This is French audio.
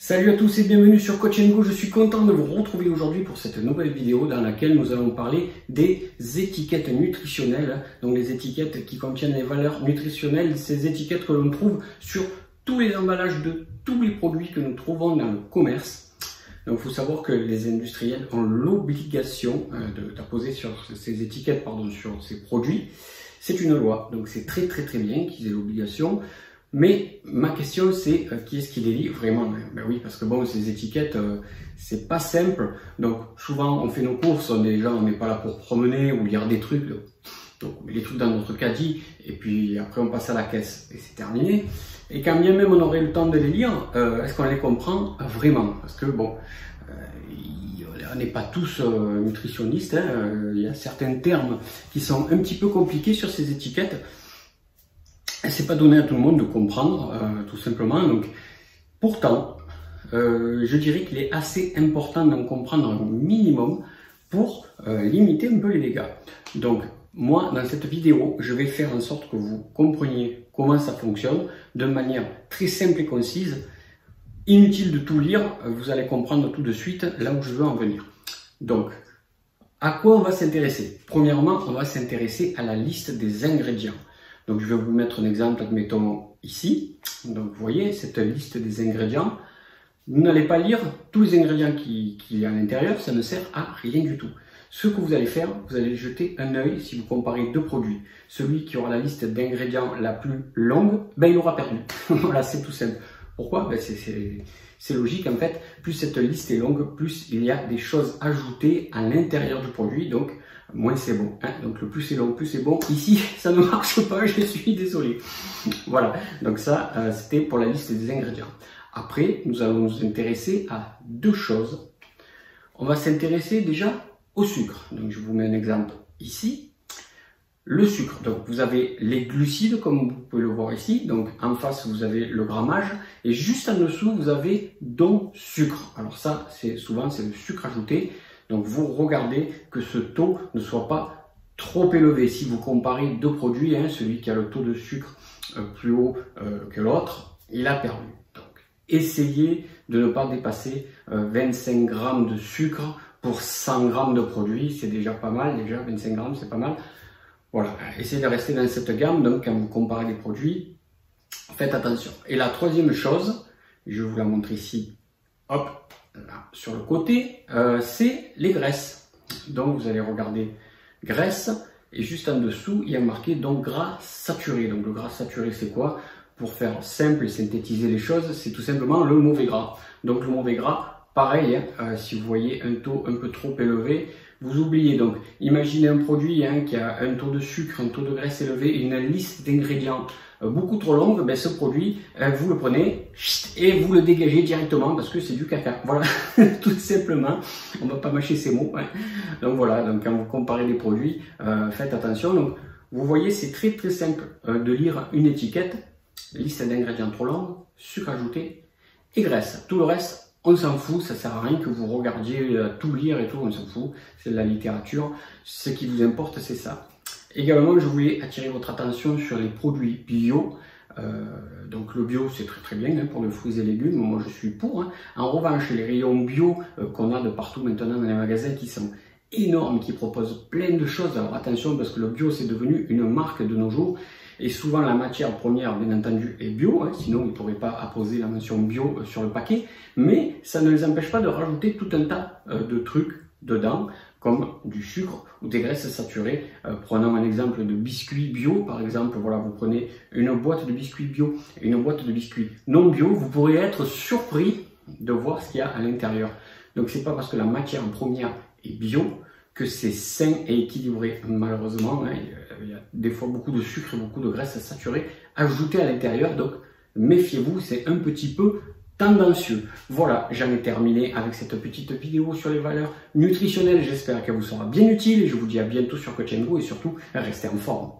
Salut à tous et bienvenue sur Coach & Go, je suis content de vous retrouver aujourd'hui pour cette nouvelle vidéo dans laquelle nous allons parler des étiquettes nutritionnelles, donc les étiquettes qui contiennent les valeurs nutritionnelles, ces étiquettes que l'on trouve sur tous les emballages de tous les produits que nous trouvons dans le commerce. Donc il faut savoir que les industriels ont l'obligation d'apposer sur ces étiquettes, sur ces produits. C'est une loi, donc c'est très bien qu'ils aient l'obligation. Mais ma question c'est qui est-ce qui les lit vraiment? Ben oui, parce que bon, ces étiquettes c'est pas simple. Donc souvent on fait nos courses, on n'est pas là pour promener ou lire des trucs. Donc on met les trucs dans notre caddie et puis après on passe à la caisse et c'est terminé. Et quand bien même on aurait le temps de les lire, est-ce qu'on les comprend vraiment? Parce que bon, on n'est pas tous nutritionnistes, hein. Il y a certains termes qui sont un petit peu compliqués sur ces étiquettes. C'est pas donné à tout le monde de comprendre, tout simplement. Donc, pourtant, je dirais qu'il est assez important d'en comprendre un minimum pour limiter un peu les dégâts. Donc, moi, dans cette vidéo, je vais faire en sorte que vous compreniez comment ça fonctionne de manière très simple et concise. Inutile de tout lire, vous allez comprendre tout de suite là où je veux en venir. Donc, à quoi on va s'intéresser? Premièrement, on va s'intéresser à la liste des ingrédients. Donc, je vais vous mettre un exemple, admettons, ici. Donc, vous voyez, cette liste des ingrédients. Vous n'allez pas lire tous les ingrédients qu'il y a à l'intérieur, ça ne sert à rien du tout. Ce que vous allez faire, vous allez jeter un œil si vous comparez deux produits. Celui qui aura la liste d'ingrédients la plus longue, ben, il aura perdu. Voilà, c'est tout simple. Pourquoi? Ben, c'est logique, en fait. Plus cette liste est longue, plus il y a des choses ajoutées à l'intérieur du produit. Donc, moins c'est bon, hein. Donc le plus c'est long, plus c'est bon. Ici, ça ne marche pas, je suis désolé. Voilà, donc ça, c'était pour la liste des ingrédients. Après, nous allons nous intéresser à deux choses. On va s'intéresser déjà au sucre. Donc je vous mets un exemple ici. Le sucre, donc vous avez les glucides, comme vous pouvez le voir ici. Donc en face, vous avez le grammage. Et juste en dessous, vous avez donc sucre. Alors ça, souvent, c'est le sucre ajouté. Donc vous regardez que ce taux ne soit pas trop élevé. Si vous comparez deux produits, hein, celui qui a le taux de sucre plus haut que l'autre, il a perdu. Donc essayez de ne pas dépasser 25 grammes de sucre pour 100 grammes de produit. C'est déjà pas mal, déjà 25 grammes c'est pas mal. Voilà, essayez de rester dans cette gamme. Donc quand vous comparez les produits, faites attention. Et la troisième chose, je vais vous la montrer ici, hop, là, sur le côté, c'est les graisses. Donc vous allez regarder graisse et juste en dessous il y a marqué donc gras saturé. Donc le gras saturé c'est quoi? Pour faire simple et synthétiser les choses, c'est tout simplement le mauvais gras. Donc le mauvais gras, pareil, hein, si vous voyez un taux un peu trop élevé, vous oubliez. Donc imaginez un produit qui a un taux de sucre, un taux de graisse élevé et une liste d'ingrédients beaucoup trop longue, ben ce produit, vous le prenez et vous le dégagez directement parce que c'est du caca. Voilà, tout simplement. On ne va pas mâcher ces mots. Hein. Donc voilà, donc quand vous comparez les produits, faites attention. Donc vous voyez, c'est très simple de lire une étiquette, liste d'ingrédients trop longue, sucre ajouté et graisse. Tout le reste, on s'en fout, ça sert à rien que vous regardiez tout lire et tout, on s'en fout. C'est de la littérature. Ce qui vous importe, c'est ça. Également, je voulais attirer votre attention sur les produits bio. Donc le bio, c'est très bien hein, pour les fruits et légumes. Moi, je suis pour. Hein. En revanche, les rayons bio qu'on a de partout maintenant dans les magasins qui sont énormes, qui proposent plein de choses. Alors attention, parce que le bio, c'est devenu une marque de nos jours. Et souvent, la matière première, bien entendu, est bio. Hein, sinon, ils ne pourraient pas apposer la mention bio sur le paquet. Mais ça ne les empêche pas de rajouter tout un tas de trucs dedans, comme du sucre ou des graisses saturées. Prenons un exemple de biscuits bio, par exemple. Voilà, vous prenez une boîte de biscuits bio et une boîte de biscuits non bio, vous pourrez être surpris de voir ce qu'il y a à l'intérieur. Donc, c'est pas parce que la matière première est bio que c'est sain et équilibré. Malheureusement, hein, il y a des fois beaucoup de sucre et beaucoup de graisses saturées ajoutées à l'intérieur. Donc, méfiez-vous, c'est un petit peu tendancieux. Voilà, j'en ai terminé avec cette petite vidéo sur les valeurs nutritionnelles. J'espère qu'elle vous sera bien utile et je vous dis à bientôt sur Coach & Go et surtout, restez en forme.